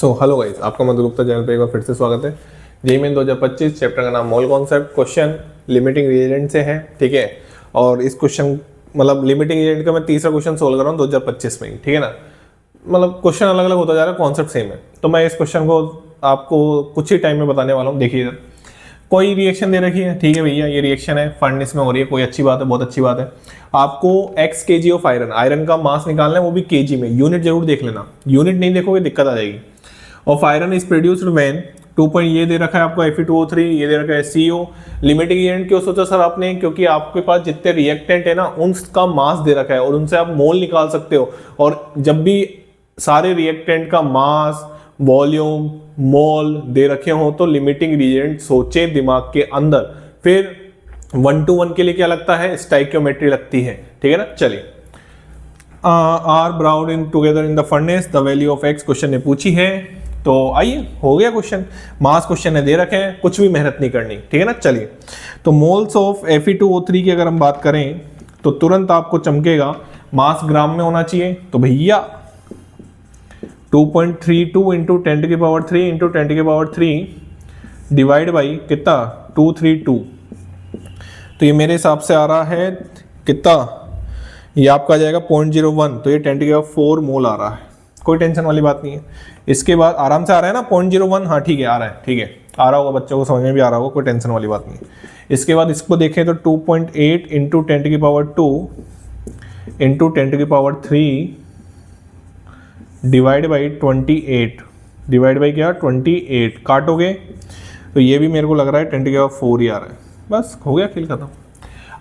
Hello guys, आपका मधु Gupta channel पे एक बार फिर से स्वागत है। जेईई मेन 2025 चैप्टर का नाम mole concept, question limiting reagent से है, ठीक है। और इस क्वेश्चन मतलब लिमिटिंग रिएजेंट का मैं तीसरा क्वेश्चन सोल्व कर रहा हूँ 2025 में ही, ठीक है ना। मतलब क्वेश्चन अलग अलग होता जा रहा है, कॉन्सेप्ट सेम है। तो मैं इस क्वेश्चन को आपको कुछ ही टाइम में बताने वाला हूँ। देखिए, कोई रिएक्शन दे रखी है, ठीक है भैया, ये रिएक्शन है, फर्नेस में हो रही है, कोई अच्छी बात है, बहुत अच्छी बात है। आपको x kg ऑफ आयरन का मास निकालना है, वो भी केजी में। यूनिट जरूर देख लेना, यूनिट नहीं देखोगे दिक्कत आ जाएगी। Of iron is produced when 2 point ये दे रखा है आपको Fe2O3, ये दे रखा है CO। लिमिटिंग रिएजेंट क्यों सोचा सर आपने? क्योंकि आपके पास जितने रिएक्टेंट है ना, उनका मास दे रखा है और उनसे आप मोल निकाल सकते हो। और जब भी सारे रिएक्टेंट का मास, वॉल्यूम, मोल दे रखे हो तो लिमिटिंग रिएजेंट सोचे दिमाग के अंदर। फिर 1 to 1 के लिए क्या लगता है? स्टाइकियोमेट्री लगती है, ठीक है ना। चलिए, are brought in together in the furnace, the value of X question ने पूछी है। तो आइए, हो गया क्वेश्चन, मास क्वेश्चन ने दे रखे हैं, कुछ भी मेहनत नहीं करनी, ठीक है ना। चलिए, तो मोल्स ऑफ Fe2O3 की अगर हम बात करें तो तुरंत आपको चमकेगा, मास ग्राम में होना चाहिए। तो भैया 2.32 इंटू 10⁻³ इंटू 10⁻³ डिवाइड बाई कितना? 232। तो ये मेरे हिसाब से आ रहा है कितना? ये आपका आ जाएगा 0.01। तो ये 10⁻⁴ मोल आ रहा है, कोई टेंशन वाली बात नहीं है। इसके बाद आराम से आ रहा है ना 0.01, हाँ ठीक है, आ रहा है, ठीक है, आ रहा होगा, बच्चों को समझ में भी आ रहा होगा, कोई टेंशन वाली बात नहीं है। इसके बाद इसको देखें तो 2.8 into 10⁻² into 10⁻³ divide by 28, divide by क्या? 28 काटोगे तो ये भी मेरे को लग रहा है 10⁻⁴ ही आ रहा है। बस हो गया, खेल खत्म।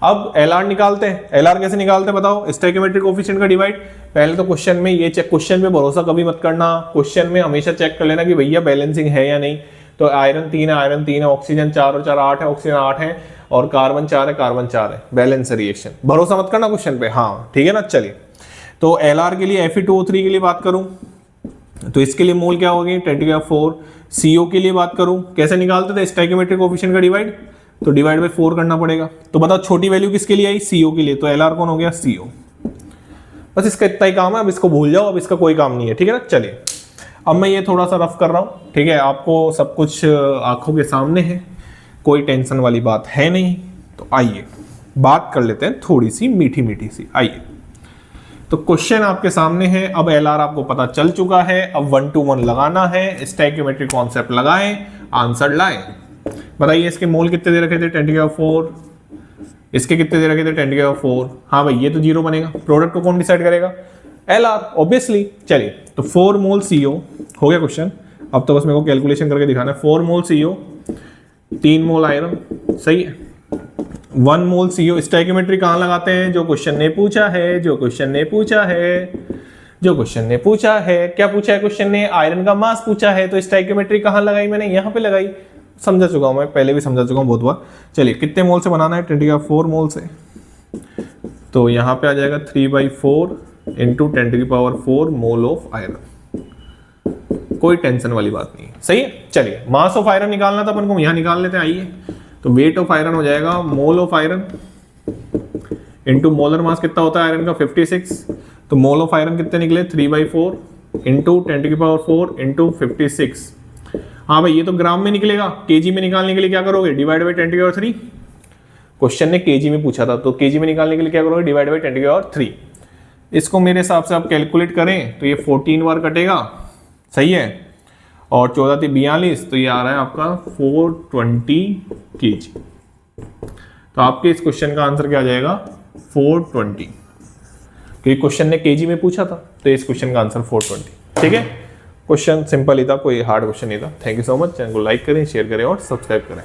अब LR निकालते हैं। LR कैसे निकालते हैं बताओ? स्टोइकियोमेट्रिक कोएफिशिएंट का डिवाइड। पहले तो क्वेश्चन में ये चेक, क्वेश्चन पे भरोसा कभी मत करना, क्वेश्चन में हमेशा चेक कर लेना कि भैया बैलेंसिंग है या नहीं। तो आयरन 3 है, आयरन 3 है, ऑक्सीजन 4 और 4 8 है, ऑक्सीजन 8 है, और कार्बन 4 है, कार्बन 4 है, बैलेंस रिएक्शन। भरोसा मत करना क्वेश्चन पे, हाँ ठीक है ना। चलिए, तो LR के लिए Fe2O3 के लिए बात करूं तो इसके लिए मोल क्या होगी? 10⁻⁴। CO के लिए बात करूं, कैसे निकालते थे? स्टोइकियोमेट्रिक कोएफिशिएंट का डिवाइड, तो डिवाइड बाई 4 करना पड़ेगा। तो बताओ छोटी वैल्यू किसके लिए आई? CO के लिए। तो LR कौन हो गया? CO। बस इसका इतना ही काम है, अब इसको भूल जाओ, अब इसका कोई काम नहीं है, ठीक है ना। चलिए, अब मैं ये थोड़ा सा रफ कर रहा हूं, ठीक है, आपको सब कुछ आंखों के सामने है, कोई टेंशन वाली बात है नहीं। तो आइए बात कर लेते हैं थोड़ी सी मीठी मीठी सी। आइए, तो क्वेश्चन आपके सामने है। अब LR आपको पता चल चुका है, अब 1 to 1 लगाना है, स्टोइकियोमेट्रिक कॉन्सेप्ट लगाएं, आंसर लाएं। बताइए, इसके मोल कितने दे रखे थे? 10⁻⁴। इसके कितने दे रखे थे? 10⁻⁴। हाँ भाई, ये तो 0 बनेगा। प्रोडक्ट को कौन डिसाइड करेगा? LR obviously. चलिए, तो 4 मोल CO हो गया क्वेश्चन। अब तो बस मेरे को कैलकुलेशन करके दिखाना है। 4 मोल CO, 3 मोल आयरन, सही है। 1 मोल CO। स्टोइकियोमेट्री कहाँ लगाते हैं? जो क्वेश्चन ने पूछा है, जो क्वेश्चन ने पूछा है, जो क्वेश्चन ने पूछा है। क्या पूछा है क्वेश्चन ने? आयरन का मास पूछा है, तो स्टोइकियोमेट्री कहाँ लगाई मैंने? यहाँ पे लगाई। समझा चुका हूं मैं, पहले भी समझा चुका हूं बहुत बार। चलिए, कितने मोल से बनाना है? 10⁻⁴ मोल से। तो यहाँ पे आ जाएगा 3/4 इंटू 10⁻⁴ मोल ऑफ आयरन। कोई टेंशन वाली बात नहीं है, सही है। चलिए, मास ऑफ आयरन निकालना था अपन को, यहाँ निकाल लेते हैं। आइए, तो वेट ऑफ आयरन हो जाएगा mole of iron into molar mass कितना होता है आयरन का? 56। तो मोल ऑफ आयरन कितने निकले? 3/4 इंटू 10⁻⁴ इंटू 56। हाँ भाई, ये तो ग्राम में निकलेगा। केजी में निकालने के लिए क्या करोगे? डिवाइड बाई 10⁻³ क्वेश्चन ने केजी में पूछा था, तो केजी में निकालने के लिए क्या करोगे? डिवाइड बाई 10⁻³ इसको मेरे हिसाब से आप कैलकुलेट करें तो ये 14 बार कटेगा, सही है। और 14 × 42, तो ये आ रहा है आपका 420 kg। तो आपके इस क्वेश्चन का आंसर क्या आ जाएगा? 420, क्योंकि क्वेश्चन ने केजी में पूछा था, तो इस क्वेश्चन का आंसर 420, ठीक है। क्वेश्चन सिंपल ही था, कोई हार्ड क्वेश्चन नहीं था। Thank you so much. Channel को लाइक करें, शेयर करें और सब्सक्राइब करें।